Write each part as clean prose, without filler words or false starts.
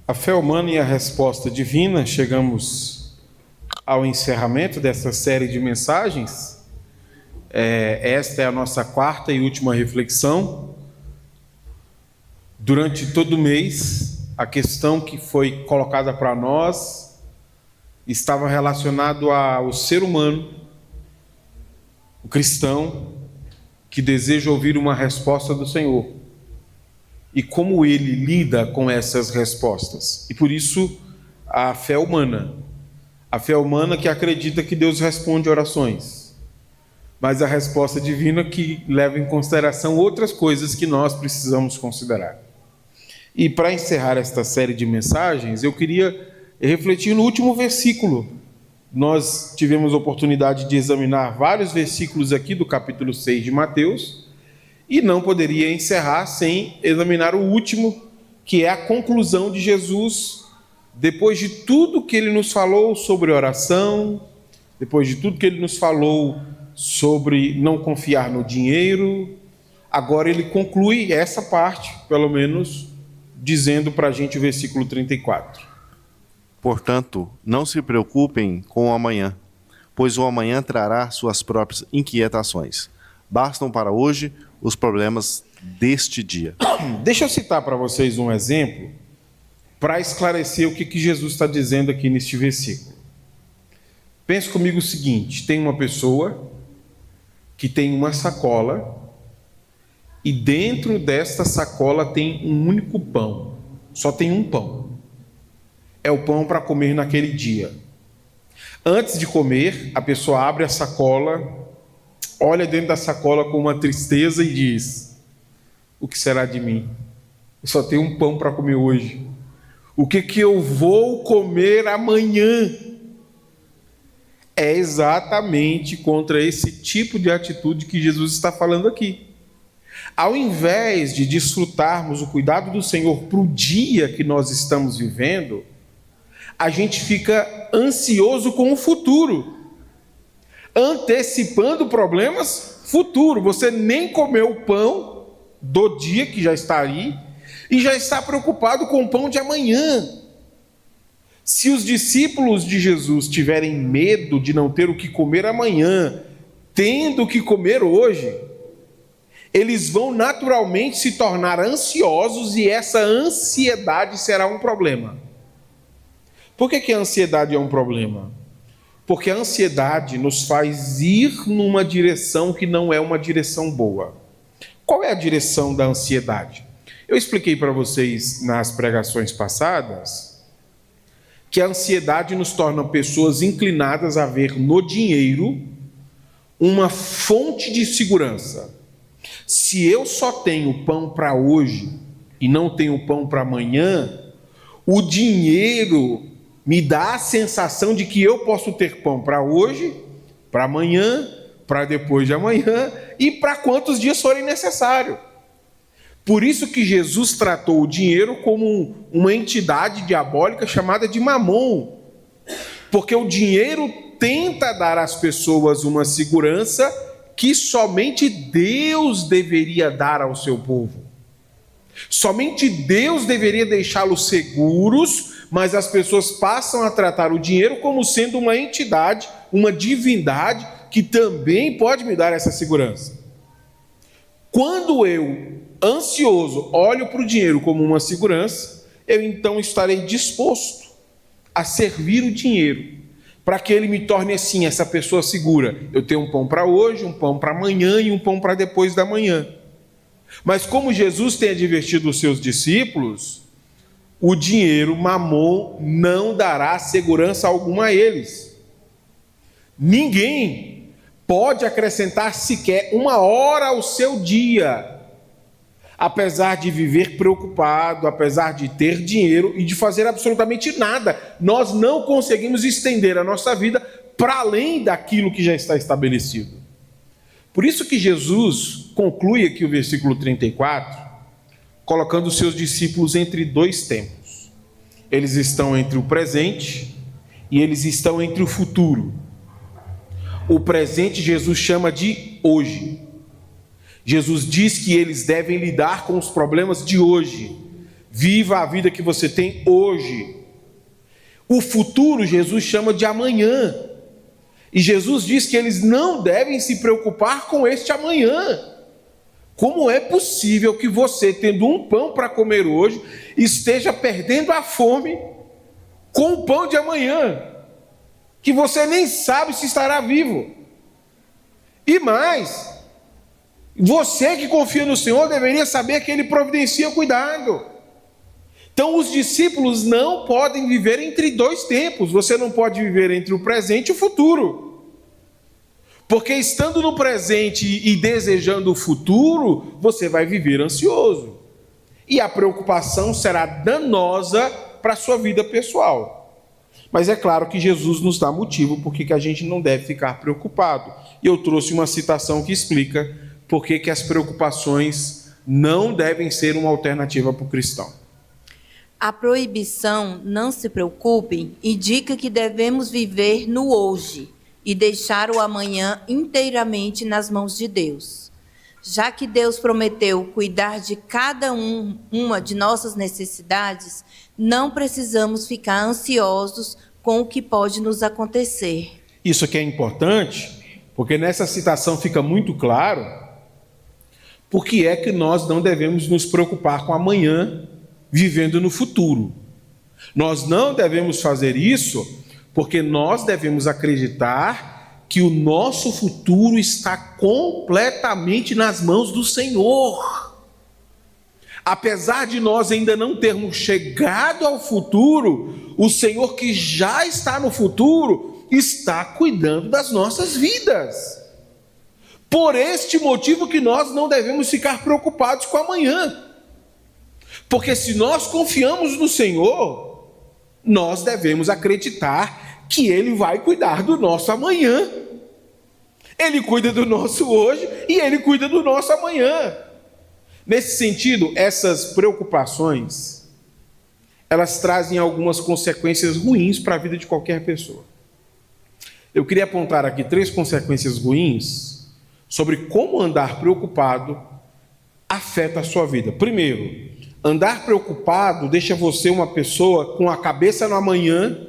A fé humana e a resposta divina, chegamos ao encerramento dessa série de mensagens. Esta é a nossa quarta e última reflexão. Durante todo o mês, a questão que foi colocada para nós estava relacionado ao ser humano, o cristão, que deseja ouvir uma resposta do Senhor. E como ele lida com essas respostas. E por isso, a fé humana. A fé humana que acredita que Deus responde orações. Mas a resposta divina que leva em consideração outras coisas que nós precisamos considerar. E para encerrar esta série de mensagens, eu queria refletir no último versículo. Nós tivemos a oportunidade de examinar vários versículos aqui do capítulo 6 de Mateus. E não poderia encerrar sem examinar o último, que é a conclusão de Jesus, depois de tudo que ele nos falou sobre oração, depois de tudo que ele nos falou sobre não confiar no dinheiro, agora ele conclui essa parte, pelo menos, dizendo para a gente o versículo 34. Portanto, não se preocupem com o amanhã, pois o amanhã trará suas próprias inquietações. Bastam para hoje os problemas deste dia. Deixa eu citar para vocês um exemplo para esclarecer o que Jesus está dizendo aqui neste versículo. Pense comigo o seguinte: tem uma pessoa que tem uma sacola e dentro desta sacola tem um único pão. Só tem um pão. É o pão para comer naquele dia. Antes de comer, a pessoa abre a sacola, olha dentro da sacola com uma tristeza e diz: o que será de mim? Eu só tenho um pão para comer hoje. O que eu vou comer amanhã? É exatamente contra esse tipo de atitude que Jesus está falando aqui. Ao invés de desfrutarmos o cuidado do Senhor para o dia que nós estamos vivendo, a gente fica ansioso com o futuro, antecipando problemas futuros. Você nem comeu o pão do dia que já está aí e já está preocupado com o pão de amanhã. Se os discípulos de Jesus tiverem medo de não ter o que comer amanhã, tendo o que comer hoje, eles vão naturalmente se tornar ansiosos e essa ansiedade será um problema. Por que a ansiedade é um problema? Porque a ansiedade nos faz ir numa direção que não é uma direção boa. Qual é a direção da ansiedade? Eu expliquei para vocês nas pregações passadas que a ansiedade nos torna pessoas inclinadas a ver no dinheiro uma fonte de segurança. Se eu só tenho pão para hoje e não tenho pão para amanhã, o dinheiro me dá a sensação de que eu posso ter pão para hoje, para amanhã, para depois de amanhã e para quantos dias forem necessários. Por isso que Jesus tratou o dinheiro como uma entidade diabólica chamada de Mamon. Porque o dinheiro tenta dar às pessoas uma segurança que somente Deus deveria dar ao seu povo. Somente Deus deveria deixá-los seguros, mas as pessoas passam a tratar o dinheiro como sendo uma entidade, uma divindade, que também pode me dar essa segurança. Quando eu, ansioso, olho para o dinheiro como uma segurança, eu então estarei disposto a servir o dinheiro, para que ele me torne assim, essa pessoa segura. Eu tenho um pão para hoje, um pão para amanhã e um pão para depois da manhã. Mas como Jesus tem advertido os seus discípulos, o dinheiro, Mamon, não dará segurança alguma a eles. Ninguém pode acrescentar sequer uma hora ao seu dia, apesar de viver preocupado, apesar de ter dinheiro e de fazer absolutamente nada. Nós não conseguimos estender a nossa vida para além daquilo que já está estabelecido. Por isso que Jesus conclui aqui o versículo 34, colocando os seus discípulos entre dois tempos. Eles estão entre o presente e eles estão entre o futuro. O presente Jesus chama de hoje. Jesus diz que eles devem lidar com os problemas de hoje, Viva a vida que você tem hoje. O futuro Jesus chama de amanhã. E Jesus diz que eles não devem se preocupar com este amanhã. Como é possível que você, tendo um pão para comer hoje, esteja perdendo a fome com o pão de amanhã, que você nem sabe se estará vivo? E mais, você que confia no Senhor deveria saber que Ele providencia cuidado. Então os discípulos não podem viver entre dois tempos. Você não pode viver entre o presente e o futuro. Porque estando no presente e desejando o futuro, você vai viver ansioso. E a preocupação será danosa para a sua vida pessoal. Mas é claro que Jesus nos dá motivo por que a gente não deve ficar preocupado. E eu trouxe uma citação que explica por que as preocupações não devem ser uma alternativa para o cristão. A proibição "não se preocupem" indica que devemos viver no hoje e deixar o amanhã inteiramente nas mãos de Deus. Já que Deus prometeu cuidar de cada uma de nossas necessidades, não precisamos ficar ansiosos com o que pode nos acontecer. Isso aqui é importante, porque nessa citação fica muito claro por que é que nós não devemos nos preocupar com amanhã, vivendo no futuro. Nós não devemos fazer isso porque nós devemos acreditar que o nosso futuro está completamente nas mãos do Senhor. Apesar de nós ainda não termos chegado ao futuro, o Senhor que já está no futuro está cuidando das nossas vidas. Por este motivo que nós não devemos ficar preocupados com amanhã. Porque se nós confiamos no Senhor, nós devemos acreditar que Ele vai cuidar do nosso amanhã. Ele cuida do nosso hoje e Ele cuida do nosso amanhã. Nesse sentido, essas preocupações, elas trazem algumas consequências ruins para a vida de qualquer pessoa. Eu queria apontar aqui 3 consequências ruins sobre como andar preocupado afeta a sua vida. Primeiro, andar preocupado deixa você uma pessoa com a cabeça no amanhã,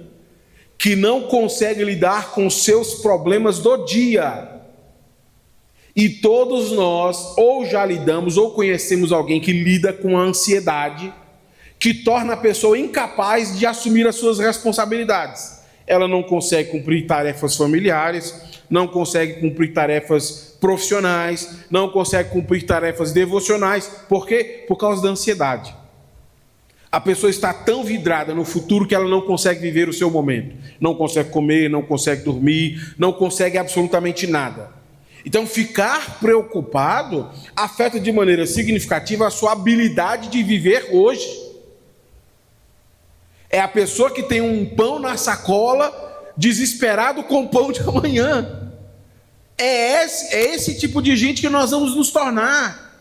que não consegue lidar com os seus problemas do dia. E todos nós ou já lidamos ou conhecemos alguém que lida com a ansiedade, que torna a pessoa incapaz de assumir as suas responsabilidades. Ela não consegue cumprir tarefas familiares, não consegue cumprir tarefas profissionais, não consegue cumprir tarefas devocionais. Por quê? Por causa da ansiedade. A pessoa está tão vidrada no futuro que ela não consegue viver o seu momento. Não consegue comer, não consegue dormir, não consegue absolutamente nada. Então, ficar preocupado afeta de maneira significativa a sua habilidade de viver hoje. É a pessoa que tem um pão na sacola, desesperado com o pão de amanhã. É esse tipo de gente que nós vamos nos tornar.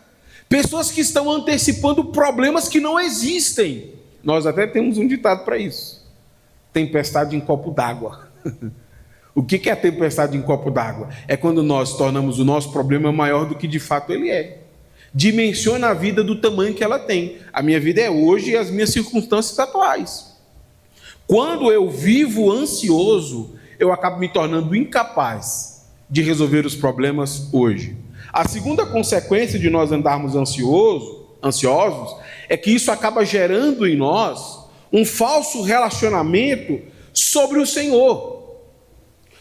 Pessoas que estão antecipando problemas que não existem. Nós até temos um ditado para isso: tempestade em copo d'água. O que é a tempestade em copo d'água? É quando nós tornamos o nosso problema maior do que de fato ele é. Dimensiona a vida do tamanho que ela tem. A minha vida é hoje e as minhas circunstâncias atuais. Quando eu vivo ansioso, eu acabo me tornando incapaz de resolver os problemas hoje. A segunda consequência de nós andarmos ansiosos é que isso acaba gerando em nós um falso relacionamento sobre o Senhor.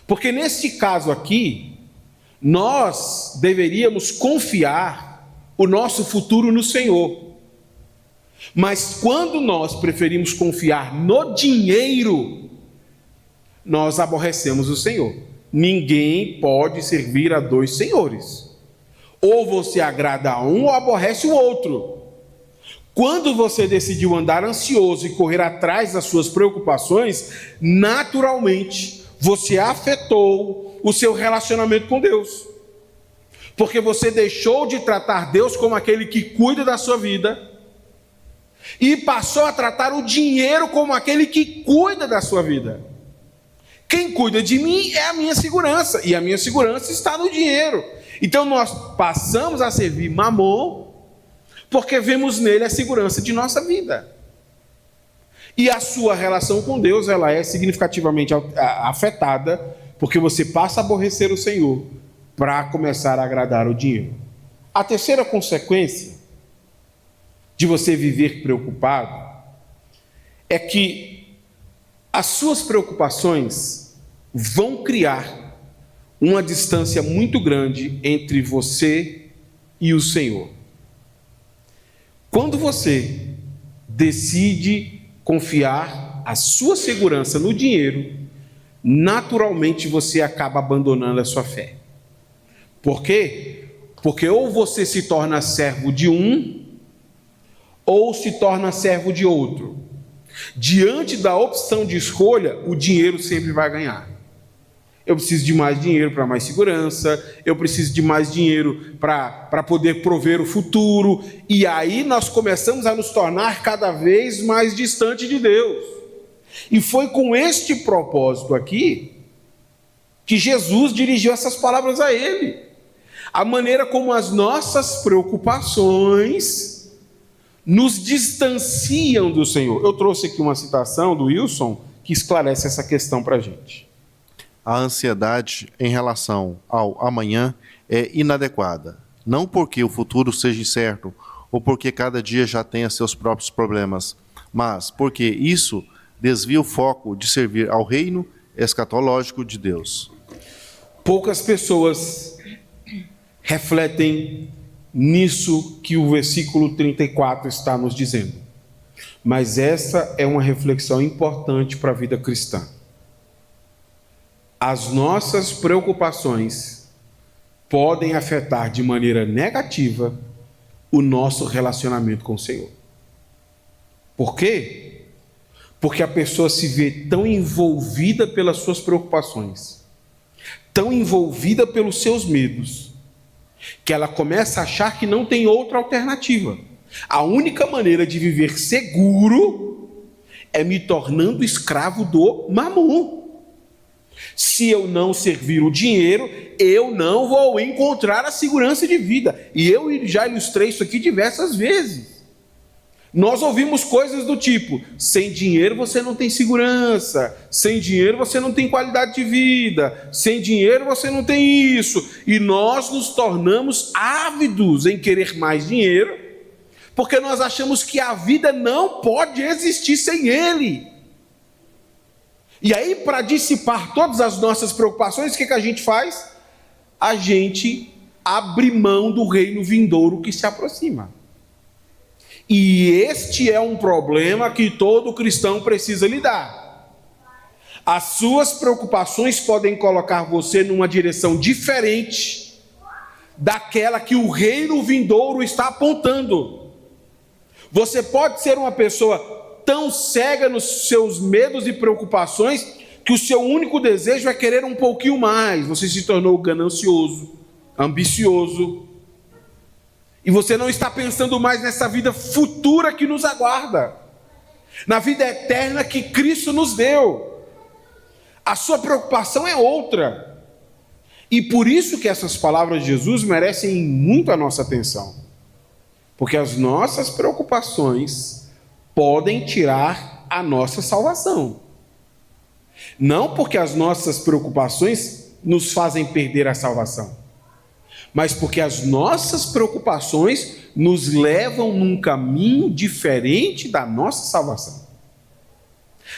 Porque nesse caso aqui, nós deveríamos confiar o nosso futuro no Senhor. Mas quando nós preferimos confiar no dinheiro, nós aborrecemos o Senhor. Ninguém pode servir a 2 senhores. Ou você agrada a um ou aborrece o outro. Quando você decidiu andar ansioso e correr atrás das suas preocupações, naturalmente você afetou o seu relacionamento com Deus. Porque você deixou de tratar Deus como aquele que cuida da sua vida e passou a tratar o dinheiro como aquele que cuida da sua vida. Quem cuida de mim é a minha segurança, e a minha segurança está no dinheiro. Então nós passamos a servir Mamon porque vemos nele a segurança de nossa vida. E a sua relação com Deus, ela é significativamente afetada, porque você passa a aborrecer o Senhor para começar a agradar o dinheiro. A terceira consequência de você viver preocupado é que as suas preocupações vão criar uma distância muito grande entre você e o Senhor. Quando você decide confiar a sua segurança no dinheiro, naturalmente você acaba abandonando a sua fé. Por quê? Porque ou você se torna servo de um, ou se torna servo de outro. Diante da opção de escolha, o dinheiro sempre vai ganhar. Eu preciso de mais dinheiro para mais segurança, eu preciso de mais dinheiro para poder prover o futuro, e aí nós começamos a nos tornar cada vez mais distante de Deus. E foi com este propósito aqui que Jesus dirigiu essas palavras a ele. A maneira como as nossas preocupações nos distanciam do Senhor. Eu trouxe aqui uma citação do Wilson que esclarece essa questão para a gente. A ansiedade em relação ao amanhã é inadequada, não porque o futuro seja incerto ou porque cada dia já tenha seus próprios problemas, mas porque isso desvia o foco de servir ao reino escatológico de Deus. Poucas pessoas refletem nisso que o versículo 34 está nos dizendo, mas essa é uma reflexão importante para a vida cristã. As nossas preocupações podem afetar de maneira negativa o nosso relacionamento com o Senhor. Por quê? Porque a pessoa se vê tão envolvida pelas suas preocupações, tão envolvida pelos seus medos, que ela começa a achar que não tem outra alternativa. A única maneira de viver seguro é me tornando escravo do mamon. Se eu não servir o dinheiro, eu não vou encontrar a segurança de vida. E eu já ilustrei isso aqui diversas vezes. Nós ouvimos coisas do tipo: sem dinheiro você não tem segurança, sem dinheiro você não tem qualidade de vida, sem dinheiro você não tem isso. E nós nos tornamos ávidos em querer mais dinheiro, porque nós achamos que a vida não pode existir sem ele. E aí, para dissipar todas as nossas preocupações, o que a gente faz? A gente abre mão do reino vindouro que se aproxima. E este é um problema que todo cristão precisa lidar. As suas preocupações podem colocar você numa direção diferente daquela que o reino vindouro está apontando. Você pode ser uma pessoa tão cega nos seus medos e preocupações que o seu único desejo é querer um pouquinho mais. Você se tornou ganancioso, ambicioso, e você não está pensando mais nessa vida futura que nos aguarda, na vida eterna que Cristo nos deu. A sua preocupação é outra, e por isso que essas palavras de Jesus merecem muito a nossa atenção, porque as nossas preocupações podem tirar a nossa salvação. Não porque as nossas preocupações nos fazem perder a salvação, mas porque as nossas preocupações nos levam num caminho diferente da nossa salvação.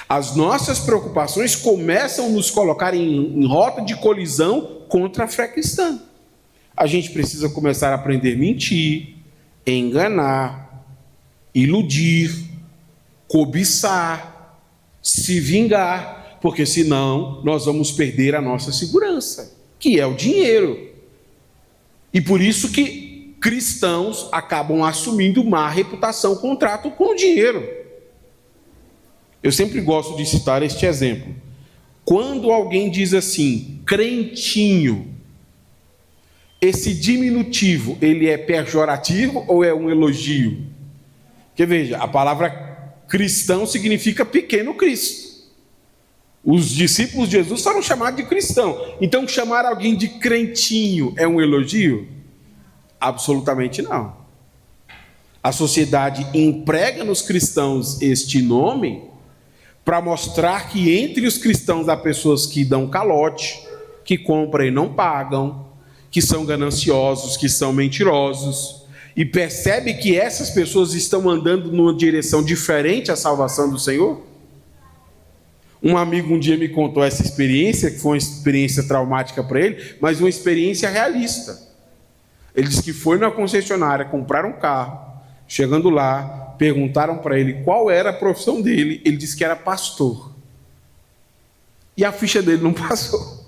As nossas preocupações começam a nos colocar em rota de colisão contra a fé cristã. A gente precisa começar a aprender a mentir, enganar, iludir, cobiçar, se vingar, porque senão nós vamos perder a nossa segurança, que é o dinheiro. E por isso que cristãos acabam assumindo má reputação, contrato com o dinheiro. Eu sempre gosto de citar este exemplo. Quando alguém diz assim, crentinho, esse diminutivo, ele é pejorativo ou é um elogio? Porque veja, a palavra cristão significa pequeno Cristo. Os discípulos de Jesus foram chamados de cristão. Então, chamar alguém de crentinho é um elogio? Absolutamente não. A sociedade emprega nos cristãos este nome para mostrar que entre os cristãos há pessoas que dão calote, que compram e não pagam, que são gananciosos, que são mentirosos, e percebe que essas pessoas estão andando numa direção diferente à salvação do Senhor? Um amigo um dia me contou essa experiência, que foi uma experiência traumática para ele, mas uma experiência realista. Ele disse que foi na concessionária comprar um carro, chegando lá, perguntaram para ele qual era a profissão dele, ele disse que era pastor. E a ficha dele não passou.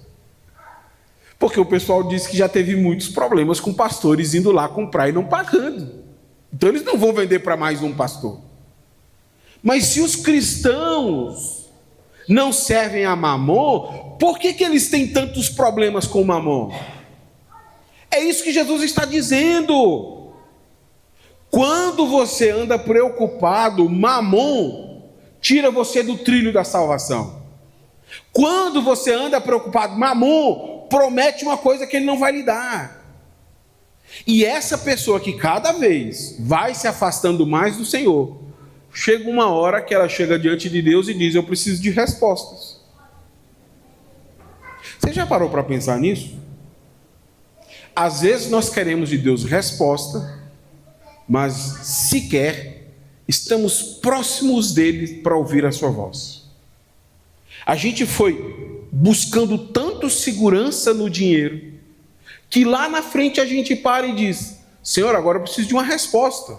Porque o pessoal disse que já teve muitos problemas com pastores indo lá comprar e não pagando. Então eles não vão vender para mais um pastor. Mas se os cristãos não servem a Mamon, por que eles têm tantos problemas com Mamon? É isso que Jesus está dizendo. Quando você anda preocupado, Mamon tira você do trilho da salvação. Quando você anda preocupado, Mamon promete uma coisa que ele não vai lhe dar. E essa pessoa que cada vez vai se afastando mais do Senhor, chega uma hora que ela chega diante de Deus e diz: eu preciso de respostas. Você já parou para pensar nisso? Às vezes nós queremos de Deus resposta, mas sequer estamos próximos dele para ouvir a sua voz. A gente foi buscando tanto segurança no dinheiro, que lá na frente a gente para e diz: Senhor, agora eu preciso de uma resposta.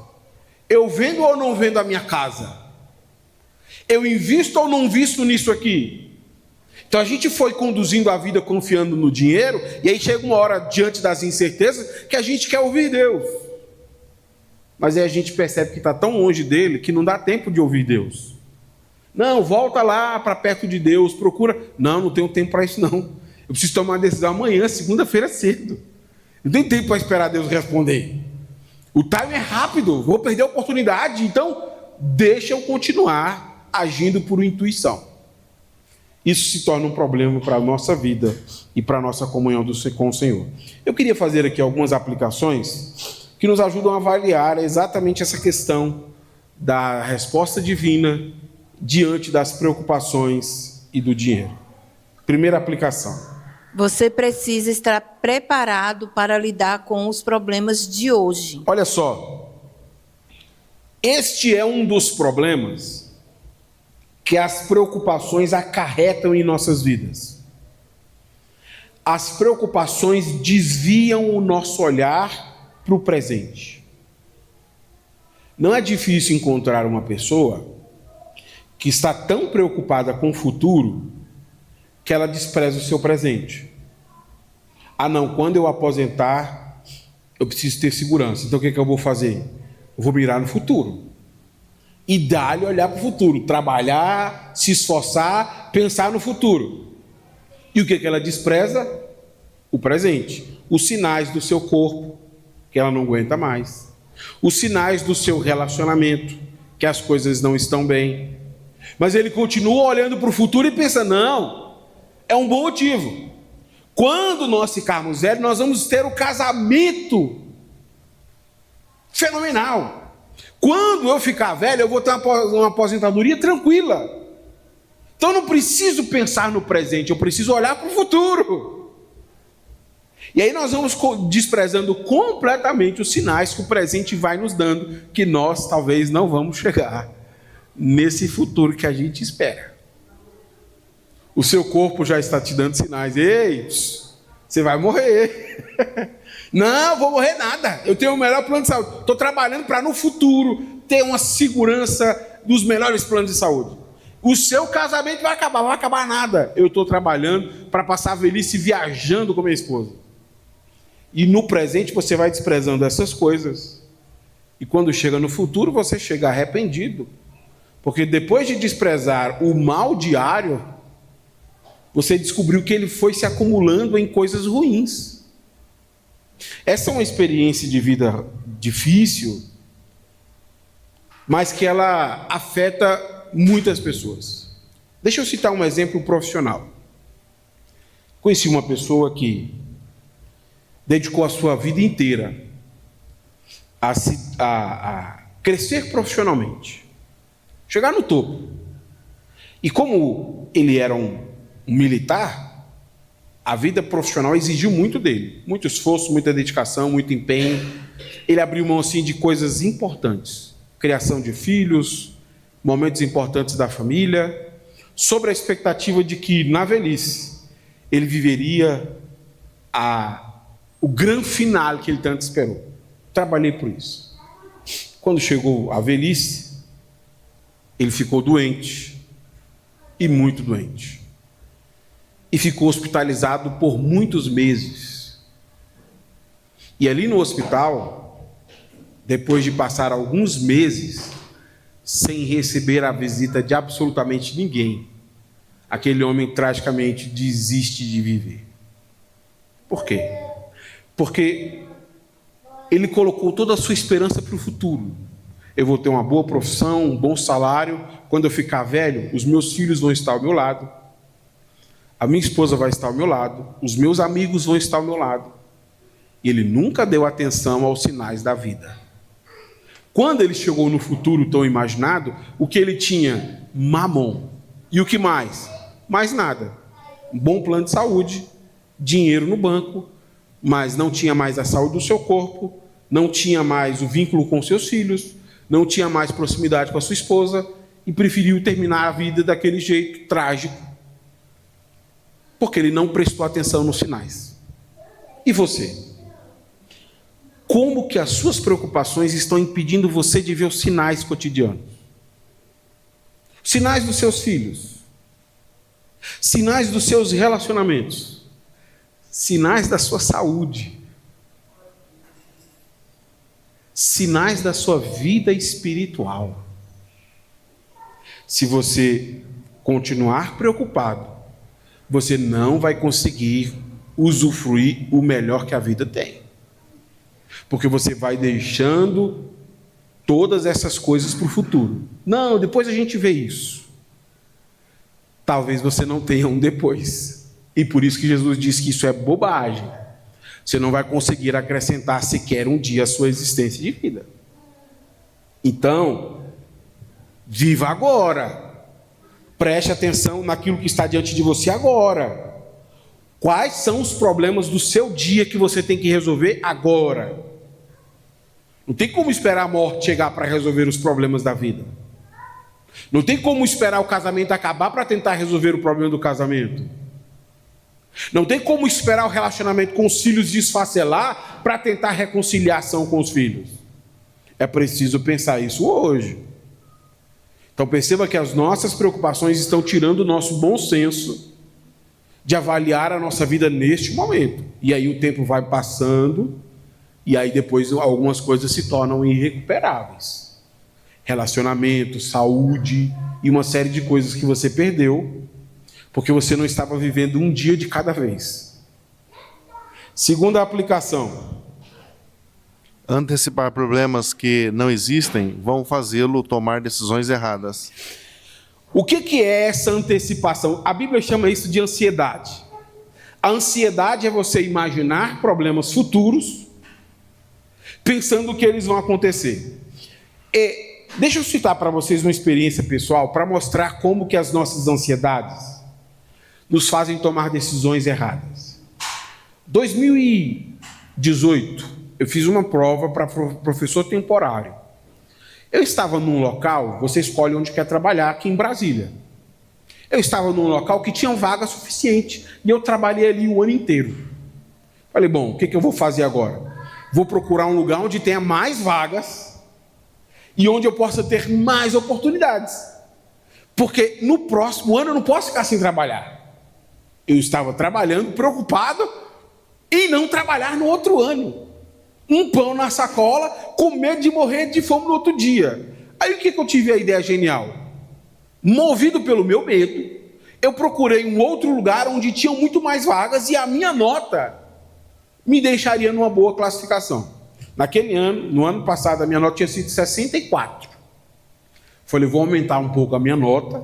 Eu vendo ou não vendo a minha casa? Eu invisto ou não invisto nisso aqui? Então a gente foi conduzindo a vida confiando no dinheiro, e aí chega uma hora diante das incertezas que a gente quer ouvir Deus. Mas aí a gente percebe que está tão longe dele que não dá tempo de ouvir Deus. Não, volta lá para perto de Deus, procura. Não tenho tempo para isso não. Eu preciso tomar uma decisão amanhã, segunda-feira cedo. Não tenho tempo para esperar Deus responder. O time é rápido, vou perder a oportunidade, então deixa eu continuar agindo por intuição. Isso se torna um problema para a nossa vida e para a nossa comunhão com o Senhor. Eu queria fazer aqui algumas aplicações que nos ajudam a avaliar exatamente essa questão da resposta divina diante das preocupações e do dinheiro. Primeira aplicação. Você precisa estar preparado para lidar com os problemas de hoje. Olha só, este é um dos problemas que as preocupações acarretam em nossas vidas. As preocupações desviam o nosso olhar para o presente. Não é difícil encontrar uma pessoa que está tão preocupada com o futuro que ela despreza o seu presente. Ah não, quando eu aposentar, eu preciso ter segurança. Então o que eu vou fazer? Eu vou mirar no futuro. E dar-lhe olhar para o futuro. Trabalhar, se esforçar, pensar no futuro. E o que ela despreza? O presente. Os sinais do seu corpo, que ela não aguenta mais. Os sinais do seu relacionamento, que as coisas não estão bem. Mas ele continua olhando para o futuro e pensa: não, é um bom motivo. Quando nós ficarmos velhos, nós vamos ter o casamento fenomenal. Quando eu ficar velho, eu vou ter uma aposentadoria tranquila. Então eu não preciso pensar no presente, eu preciso olhar para o futuro. E aí nós vamos desprezando completamente os sinais que o presente vai nos dando, que nós talvez não vamos chegar nesse futuro que a gente espera. O seu corpo já está te dando sinais. Ei, você vai morrer. Não, vou morrer nada. Eu tenho o melhor plano de saúde. Estou trabalhando para no futuro ter uma segurança dos melhores planos de saúde. O seu casamento vai acabar nada. Eu estou trabalhando para passar a velhice viajando com minha esposa. E no presente você vai desprezando essas coisas. E quando chega no futuro, você chega arrependido. Porque depois de desprezar o mal diário, você descobriu que ele foi se acumulando em coisas ruins. Essa é uma experiência de vida difícil, mas que ela afeta muitas pessoas. Deixa eu citar um exemplo profissional. Conheci uma pessoa que dedicou a sua vida inteira a crescer profissionalmente, chegar no topo. E como ele era um militar, a vida profissional exigiu muito dele. Muito esforço, muita dedicação, muito empenho. Ele abriu mão assim, de coisas importantes. Criação de filhos, momentos importantes da família, sobre a expectativa de que, na velhice, ele viveria o grande final que ele tanto esperou. Trabalhei por isso. Quando chegou a velhice, ele ficou doente, e muito doente. E ficou hospitalizado por muitos meses. E ali no hospital, depois de passar alguns meses sem receber a visita de absolutamente ninguém, aquele homem tragicamente desiste de viver. Por quê? Porque ele colocou toda a sua esperança para o futuro. Eu vou ter uma boa profissão, um bom salário. Quando eu ficar velho, os meus filhos vão estar ao meu lado. A minha esposa vai estar ao meu lado. Os meus amigos vão estar ao meu lado. E ele nunca deu atenção aos sinais da vida. Quando ele chegou no futuro tão imaginado, o que ele tinha? Mamon. E o que mais? Mais nada. Um bom plano de saúde, dinheiro no banco, mas não tinha mais a saúde do seu corpo, não tinha mais o vínculo com seus filhos, não tinha mais proximidade com a sua esposa e preferiu terminar a vida daquele jeito trágico, porque ele não prestou atenção nos sinais. E você? Como que as suas preocupações estão impedindo você de ver os sinais cotidianos? Sinais dos seus filhos, sinais dos seus relacionamentos, sinais da sua saúde, sinais da sua vida espiritual. Se você continuar preocupado, você não vai conseguir usufruir o melhor que a vida tem. Porque você vai deixando todas essas coisas para o futuro. Não, depois a gente vê isso. Talvez você não tenha um depois. E por isso que Jesus diz que isso é bobagem. Você não vai conseguir acrescentar sequer um dia à sua existência de vida. Então, viva agora. Preste atenção naquilo que está diante de você agora. Quais são os problemas do seu dia que você tem que resolver agora? Não tem como esperar a morte chegar para resolver os problemas da vida. Não tem como esperar o casamento acabar para tentar resolver o problema do casamento. Não tem como esperar o relacionamento com os filhos desfacelar para tentar reconciliação com os filhos. É preciso pensar isso hoje. Então perceba que as nossas preocupações estão tirando o nosso bom senso de avaliar a nossa vida neste momento. E aí o tempo vai passando, e aí depois algumas coisas se tornam irrecuperáveis. Relacionamento, saúde e uma série de coisas que você perdeu, porque você não estava vivendo um dia de cada vez. Segunda aplicação. Antecipar problemas que não existem vão fazê-lo tomar decisões erradas. O que é essa antecipação? A Bíblia chama isso de ansiedade. A ansiedade é você imaginar problemas futuros, pensando que eles vão acontecer. Deixa eu citar para vocês uma experiência pessoal para mostrar como que as nossas ansiedades nos fazem tomar decisões erradas. 2018, eu fiz uma prova para professor temporário. Eu estava num local, você escolhe onde quer trabalhar, aqui em Brasília. Eu estava num local que tinha vaga suficiente, e eu trabalhei ali o ano inteiro. Falei, bom, o que eu vou fazer agora? Vou procurar um lugar onde tenha mais vagas, e onde eu possa ter mais oportunidades. Porque no próximo ano eu não posso ficar sem trabalhar. Eu estava trabalhando, preocupado em não trabalhar no outro ano. Um pão na sacola, com medo de morrer de fome no outro dia. Aí o que eu tive a ideia genial? Movido pelo meu medo, eu procurei um outro lugar onde tinham muito mais vagas e a minha nota me deixaria numa boa classificação. Naquele ano, no ano passado, a minha nota tinha sido 64. Falei, vou aumentar um pouco a minha nota,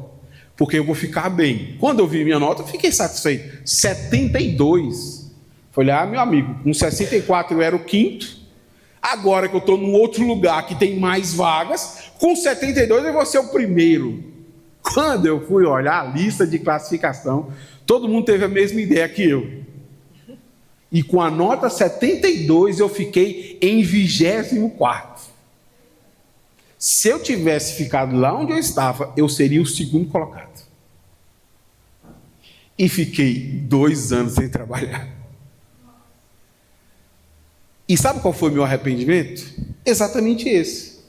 porque eu vou ficar bem. Quando eu vi minha nota, eu fiquei satisfeito. 72. Falei, meu amigo, com 64 eu era o quinto. Agora que eu estou num outro lugar que tem mais vagas, com 72 eu vou ser o primeiro. Quando eu fui olhar a lista de classificação, todo mundo teve a mesma ideia que eu. E com a nota 72 eu fiquei em 24º. Se eu tivesse ficado lá onde eu estava, eu seria o segundo colocado. E fiquei 2 anos sem trabalhar. E sabe qual foi o meu arrependimento? Exatamente esse.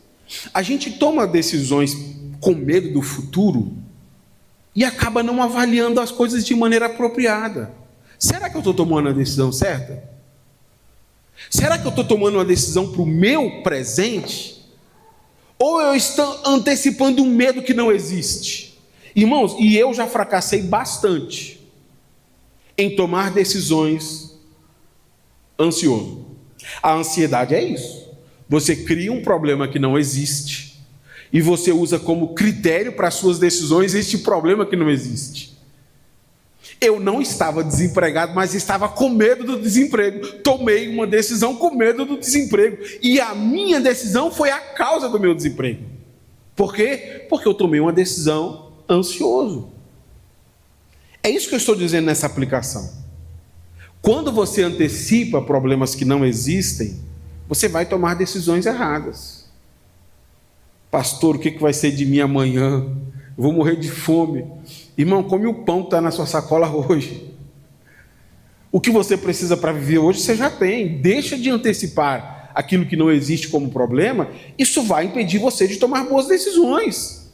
A gente toma decisões com medo do futuro e acaba não avaliando as coisas de maneira apropriada. Será que eu estou tomando a decisão certa? Será que eu estou tomando uma decisão para o meu presente? Ou eu estou antecipando um medo que não existe? Irmãos, e eu já fracassei bastante em tomar decisões ansioso. A ansiedade é isso. Você cria um problema que não existe e você usa como critério para as suas decisões este problema que não existe. Eu não estava desempregado, mas estava com medo do desemprego. Tomei uma decisão com medo do desemprego. E a minha decisão foi a causa do meu desemprego. Por quê? Porque eu tomei uma decisão ansioso. É isso que eu estou dizendo nessa aplicação. Quando você antecipa problemas que não existem, você vai tomar decisões erradas. Pastor, o que vai ser de mim amanhã? Eu vou morrer de fome. Irmão, come o pão que está na sua sacola hoje. O que você precisa para viver hoje, você já tem. Deixa de antecipar aquilo que não existe como problema. Isso vai impedir você de tomar boas decisões.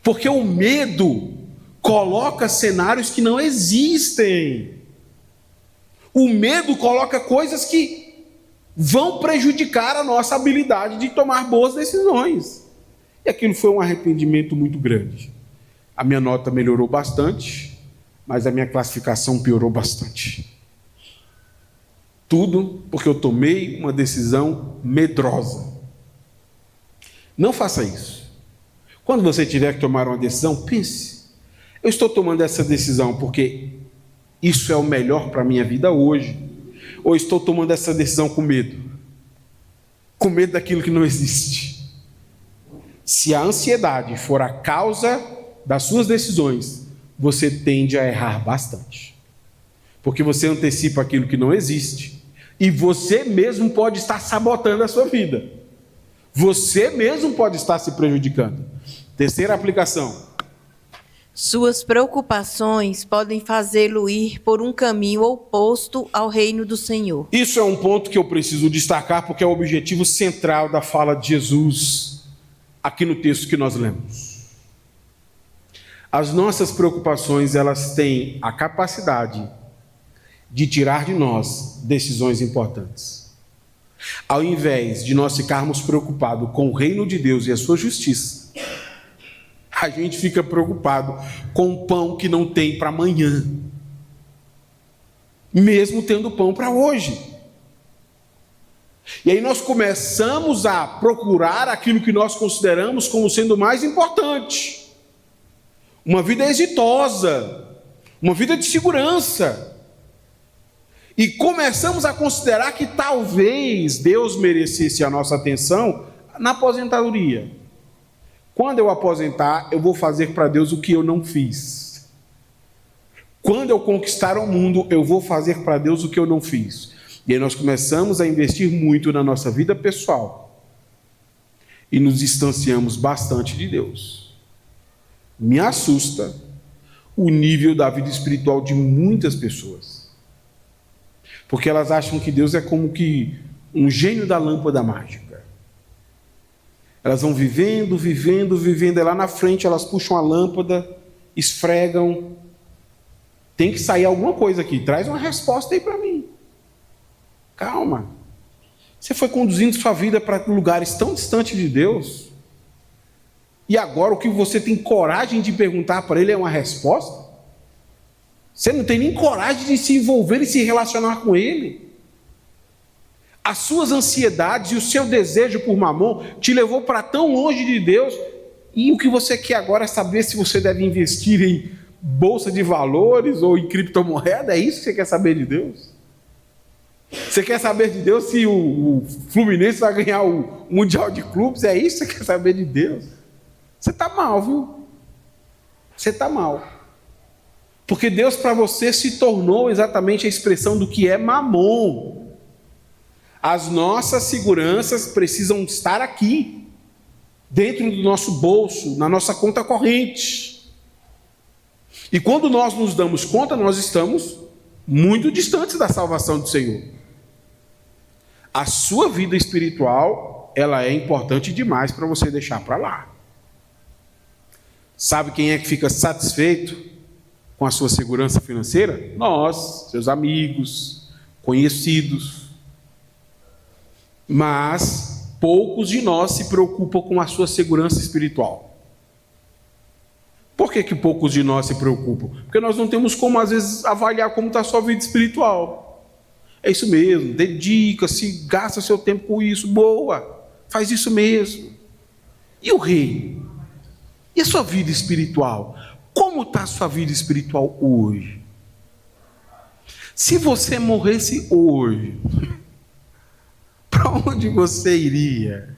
Porque o medo coloca cenários que não existem. O medo coloca coisas que vão prejudicar a nossa habilidade de tomar boas decisões. E aquilo foi um arrependimento muito grande. A minha nota melhorou bastante, mas a minha classificação piorou bastante. Tudo porque eu tomei uma decisão medrosa. Não faça isso. Quando você tiver que tomar uma decisão, pense: eu estou tomando essa decisão porque isso é o melhor para a minha vida hoje? Ou estou tomando essa decisão com medo? Com medo daquilo que não existe. Se a ansiedade for a causa das suas decisões, você tende a errar bastante. Porque você antecipa aquilo que não existe. E você mesmo pode estar sabotando a sua vida. Você mesmo pode estar se prejudicando. Terceira aplicação. Suas preocupações podem fazê-lo ir por um caminho oposto ao reino do Senhor. Isso é um ponto que eu preciso destacar, porque é o objetivo central da fala de Jesus aqui no texto que nós lemos. As nossas preocupações, elas têm a capacidade de tirar de nós decisões importantes. Ao invés de nós ficarmos preocupados com o reino de Deus e a sua justiça, a gente fica preocupado com o pão que não tem para amanhã, mesmo tendo pão para hoje. E aí nós começamos a procurar aquilo que nós consideramos como sendo mais importante. Uma vida exitosa, uma vida de segurança. E começamos a considerar que talvez Deus merecesse a nossa atenção na aposentadoria. Quando eu aposentar, eu vou fazer para Deus o que eu não fiz. Quando eu conquistar o mundo, eu vou fazer para Deus o que eu não fiz. E aí nós começamos a investir muito na nossa vida pessoal. E nos distanciamos bastante de Deus. Me assusta o nível da vida espiritual de muitas pessoas. Porque elas acham que Deus é como que um gênio da lâmpada mágica. Elas vão vivendo, e lá na frente elas puxam a lâmpada, esfregam. Tem que sair alguma coisa aqui, traz uma resposta aí para mim. Calma. Você foi conduzindo sua vida para lugares tão distantes de Deus. E agora o que você tem coragem de perguntar para Ele é uma resposta? Você não tem nem coragem de se envolver e se relacionar com Ele. As suas ansiedades e o seu desejo por mamon te levou para tão longe de Deus. E o que você quer agora é saber se você deve investir em bolsa de valores ou em criptomoeda? É isso que você quer saber de Deus? Você quer saber de Deus se o Fluminense vai ganhar o Mundial de Clubes? É isso que você quer saber de Deus? Você está mal, viu? você está mal. Porque Deus para você se tornou exatamente a expressão do que é mamon. As nossas seguranças precisam estar aqui, dentro do nosso bolso, na nossa conta corrente. E quando nós nos damos conta, nós estamos muito distantes da salvação do Senhor. A sua vida espiritual, ela é importante demais para você deixar para lá. Sabe quem é que fica satisfeito com a sua segurança financeira? Nós, seus amigos, conhecidos. Mas poucos de nós se preocupam com a sua segurança espiritual. Por que poucos de nós se preocupam? Porque nós não temos como, às vezes, avaliar como está a sua vida espiritual. É isso mesmo, dedica-se, gasta seu tempo com isso, boa, faz isso mesmo. E o reino? E a sua vida espiritual? Como está a sua vida espiritual hoje? Se você morresse hoje, para onde você iria?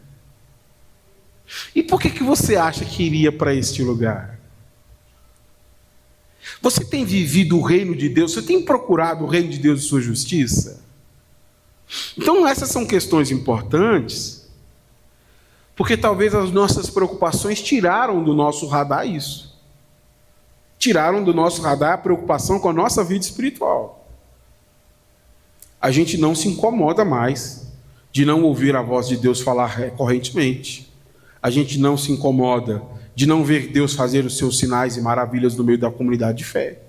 E por que você acha que iria para este lugar? Você tem vivido o reino de Deus? Você tem procurado o reino de Deus e sua justiça? Então essas são questões importantes, porque talvez as nossas preocupações tiraram do nosso radar isso. Tiraram do nosso radar a preocupação com a nossa vida espiritual. A gente não se incomoda mais de não ouvir a voz de Deus falar recorrentemente. A gente não se incomoda de não ver Deus fazer os seus sinais e maravilhas no meio da comunidade de fé.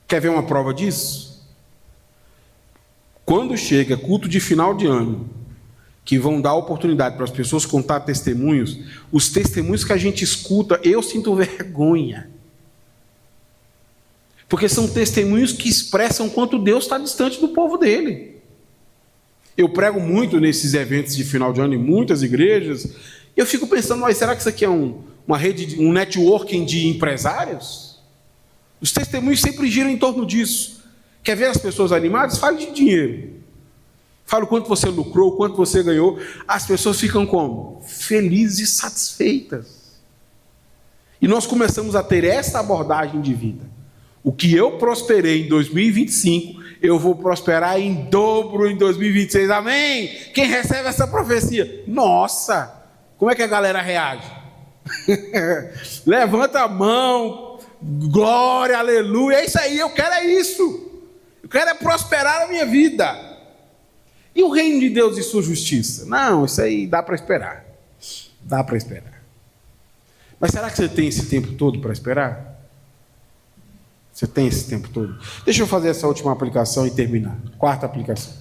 Quer ver uma prova disso? Quando chega culto de final de ano, que vão dar oportunidade para as pessoas contar testemunhos, os testemunhos que a gente escuta, eu sinto vergonha. Porque são testemunhos que expressam quanto Deus está distante do povo dele. Eu prego muito nesses eventos de final de ano em muitas igrejas, e eu fico pensando, mas será que isso aqui é uma rede, um networking de empresários? Os testemunhos sempre giram em torno disso. Quer ver as pessoas animadas? Fale de dinheiro. Fale o quanto você lucrou, o quanto você ganhou. As pessoas ficam como? Felizes e satisfeitas. E nós começamos a ter essa abordagem de vida. O que eu prosperei em 2025, eu vou prosperar em dobro em 2026. Amém? Quem recebe essa profecia? Nossa! Como é que a galera reage? Levanta a mão, glória, aleluia. É isso aí, eu quero é isso. Eu quero é prosperar a minha vida. E o reino de Deus e sua justiça? Não, isso aí dá para esperar. Dá para esperar. Mas será que você tem esse tempo todo para esperar? Você tem esse tempo todo? Deixa eu fazer essa última aplicação e terminar. Quarta aplicação.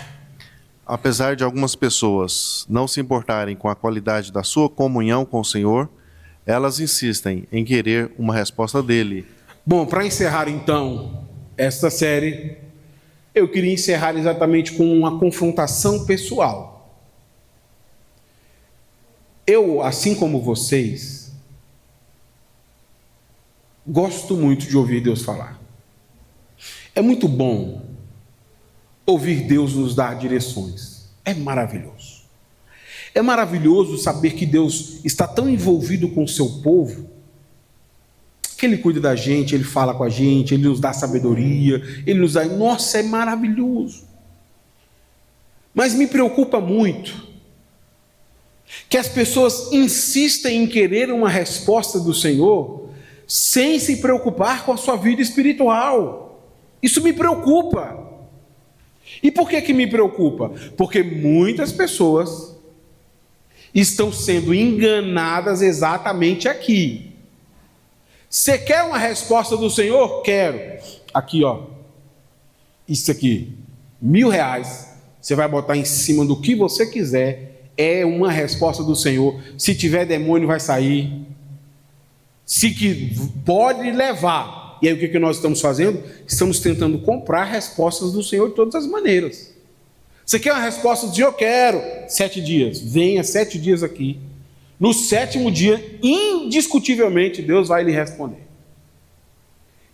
Apesar de algumas pessoas não se importarem com a qualidade da sua comunhão com o Senhor, elas insistem em querer uma resposta dele. Bom, para encerrar então esta série, eu queria encerrar exatamente com uma confrontação pessoal. Eu, assim como vocês, gosto muito de ouvir Deus falar. É muito bom ouvir Deus nos dar direções. É maravilhoso. É maravilhoso saber que Deus está tão envolvido com o seu povo, que Ele cuida da gente, Ele fala com a gente, Ele nos dá sabedoria, Ele nos dá... Nossa, é maravilhoso. Mas me preocupa muito que as pessoas insistem em querer uma resposta do Senhor sem se preocupar com a sua vida espiritual. Isso me preocupa. E por que me preocupa? Porque muitas pessoas estão sendo enganadas exatamente aqui. Você quer uma resposta do Senhor? Quero. Aqui, ó. Isso aqui. R$1.000. Você vai botar em cima do que você quiser. É uma resposta do Senhor. Se tiver demônio, vai sair. Se que pode levar. E aí o que nós estamos fazendo? Estamos tentando comprar respostas do Senhor de todas as maneiras. Você quer uma resposta do Senhor? Eu quero. 7 dias. Venha 7 dias aqui. No 7º dia, indiscutivelmente, Deus vai lhe responder.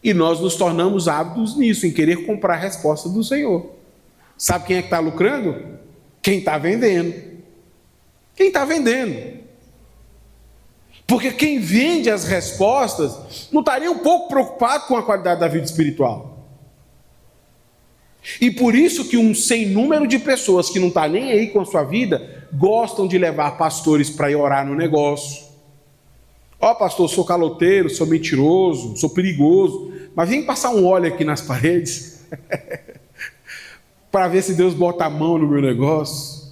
E nós nos tornamos ávidos nisso, em querer comprar a resposta do Senhor. Sabe quem é que está lucrando? Quem está vendendo. Quem está vendendo. Porque quem vende as respostas não estaria um pouco preocupado com a qualidade da vida espiritual. E por isso que um sem número de pessoas que não estão nem aí com a sua vida, gostam de levar pastores para ir orar no negócio. Ó, pastor, sou caloteiro, sou mentiroso, sou perigoso, mas vem passar um óleo aqui nas paredes para ver se Deus bota a mão no meu negócio.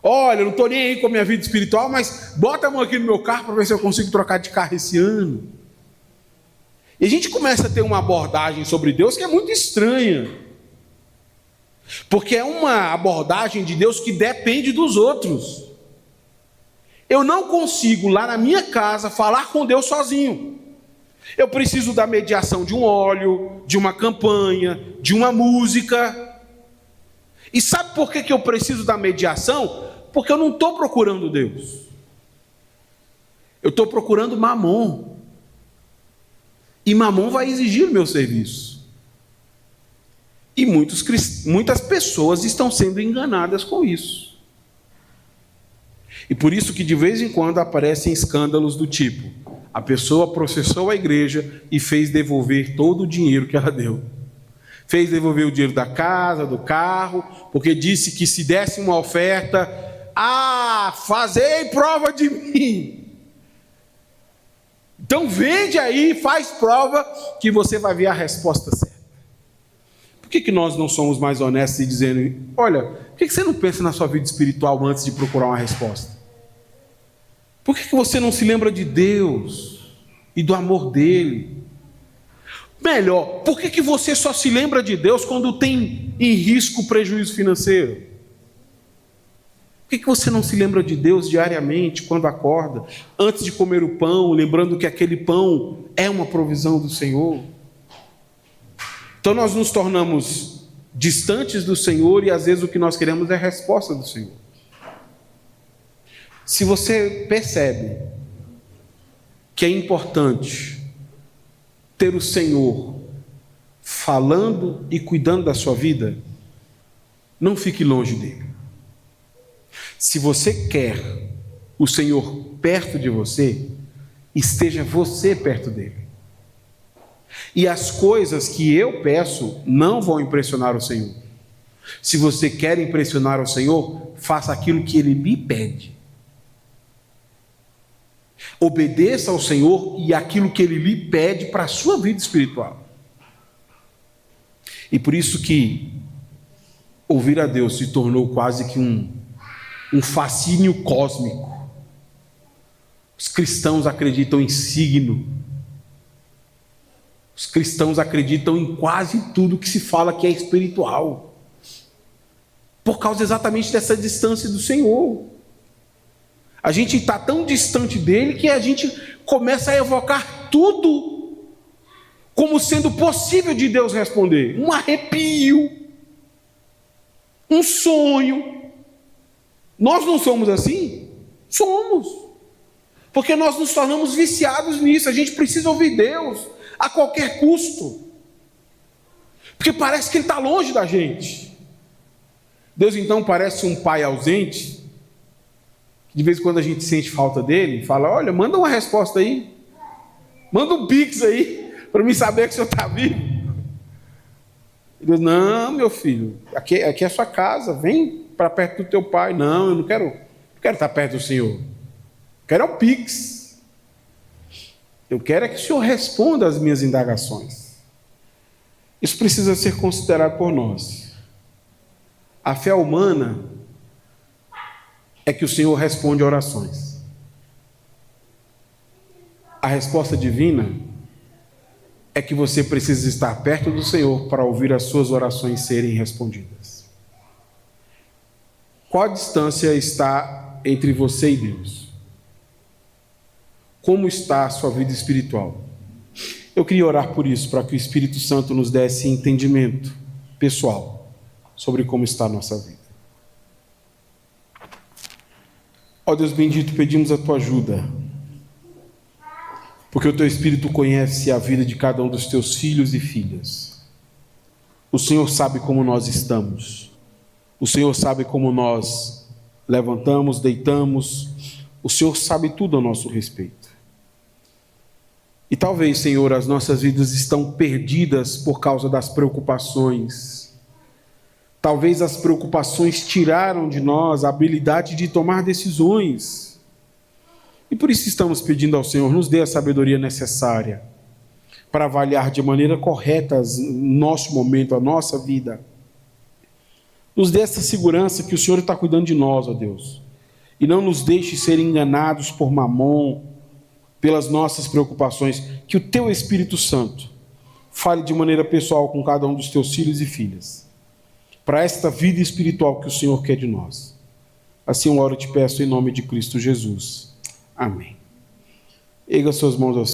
Olha, eu não estou nem aí com a minha vida espiritual, mas bota a mão aqui no meu carro para ver se eu consigo trocar de carro esse ano. E a gente começa a ter uma abordagem sobre Deus que é muito estranha, porque é uma abordagem de Deus que depende dos outros. Eu não consigo lá na minha casa falar com Deus sozinho. Eu preciso da mediação de um óleo, de uma campanha, de uma música. E sabe por que eu preciso da mediação? Porque eu não estou procurando Deus. Eu estou procurando Mamon. E Mamon vai exigir o meu serviço. E muitas pessoas estão sendo enganadas com isso. E por isso que de vez em quando aparecem escândalos do tipo: a pessoa processou a igreja e fez devolver todo o dinheiro que ela deu. Fez devolver o dinheiro da casa, do carro, porque disse que se desse uma oferta, fazei prova de mim. Então vende aí, faz prova que você vai ver a resposta certa. Por que nós não somos mais honestos e dizendo: olha, por que você não pensa na sua vida espiritual antes de procurar uma resposta? Por que você não se lembra de Deus e do amor dele? Melhor, por que você só se lembra de Deus quando tem em risco o prejuízo financeiro? Por que você não se lembra de Deus diariamente quando acorda, antes de comer o pão, lembrando que aquele pão é uma provisão do Senhor? Então nós nos tornamos distantes do Senhor e às vezes o que nós queremos é a resposta do Senhor. Se você percebe que é importante ter o Senhor falando e cuidando da sua vida, não fique longe dele. Se você quer o Senhor perto de você, esteja você perto dele. E as coisas que eu peço não vão impressionar o Senhor. Se você quer impressionar o Senhor, faça aquilo que ele lhe pede. Obedeça ao Senhor e aquilo que ele lhe pede para a sua vida espiritual. E por isso que ouvir a Deus se tornou quase que um fascínio cósmico. Os cristãos acreditam em signo. Os cristãos acreditam em quase tudo que se fala que é espiritual, por causa exatamente dessa distância do Senhor. A gente está tão distante dele que a gente começa a evocar tudo como sendo possível de Deus responder. Um arrepio, um sonho. Nós não somos assim? Somos. Porque nós nos tornamos viciados nisso. A gente precisa ouvir Deus a qualquer custo. Porque parece que ele está longe da gente. Deus então parece um pai ausente. De vez em quando a gente sente falta dele e fala: olha, manda uma resposta aí. Manda um pix aí, para mim saber que o senhor está vivo. E Deus: não, meu filho, aqui é a sua casa, vem para perto do teu pai. Não, eu não quero estar perto do Senhor. Eu quero é o pix. Eu quero é que o Senhor responda às minhas indagações. Isso precisa ser considerado por nós. A fé humana é que o Senhor responde a orações. A resposta divina é que você precisa estar perto do Senhor para ouvir as suas orações serem respondidas. Qual a distância está entre você e Deus? Como está a sua vida espiritual? Eu queria orar por isso, para que o Espírito Santo nos desse entendimento pessoal sobre como está a nossa vida. Ó Deus bendito, pedimos a tua ajuda, porque o teu Espírito conhece a vida de cada um dos teus filhos e filhas. O Senhor sabe como nós estamos. O Senhor sabe como nós levantamos, deitamos. O Senhor sabe tudo a nosso respeito. E talvez, Senhor, as nossas vidas estão perdidas por causa das preocupações. Talvez as preocupações tiraram de nós a habilidade de tomar decisões. E por isso estamos pedindo ao Senhor, nos dê a sabedoria necessária para avaliar de maneira correta o nosso momento, a nossa vida. Nos dê essa segurança que o Senhor está cuidando de nós, ó Deus. E não nos deixe ser enganados por Mamon, pelas nossas preocupações. Que o Teu Espírito Santo fale de maneira pessoal com cada um dos Teus filhos e filhas, para esta vida espiritual que o Senhor quer de nós. Assim eu oro e te peço em nome de Cristo Jesus. Amém. Erga suas mãos ao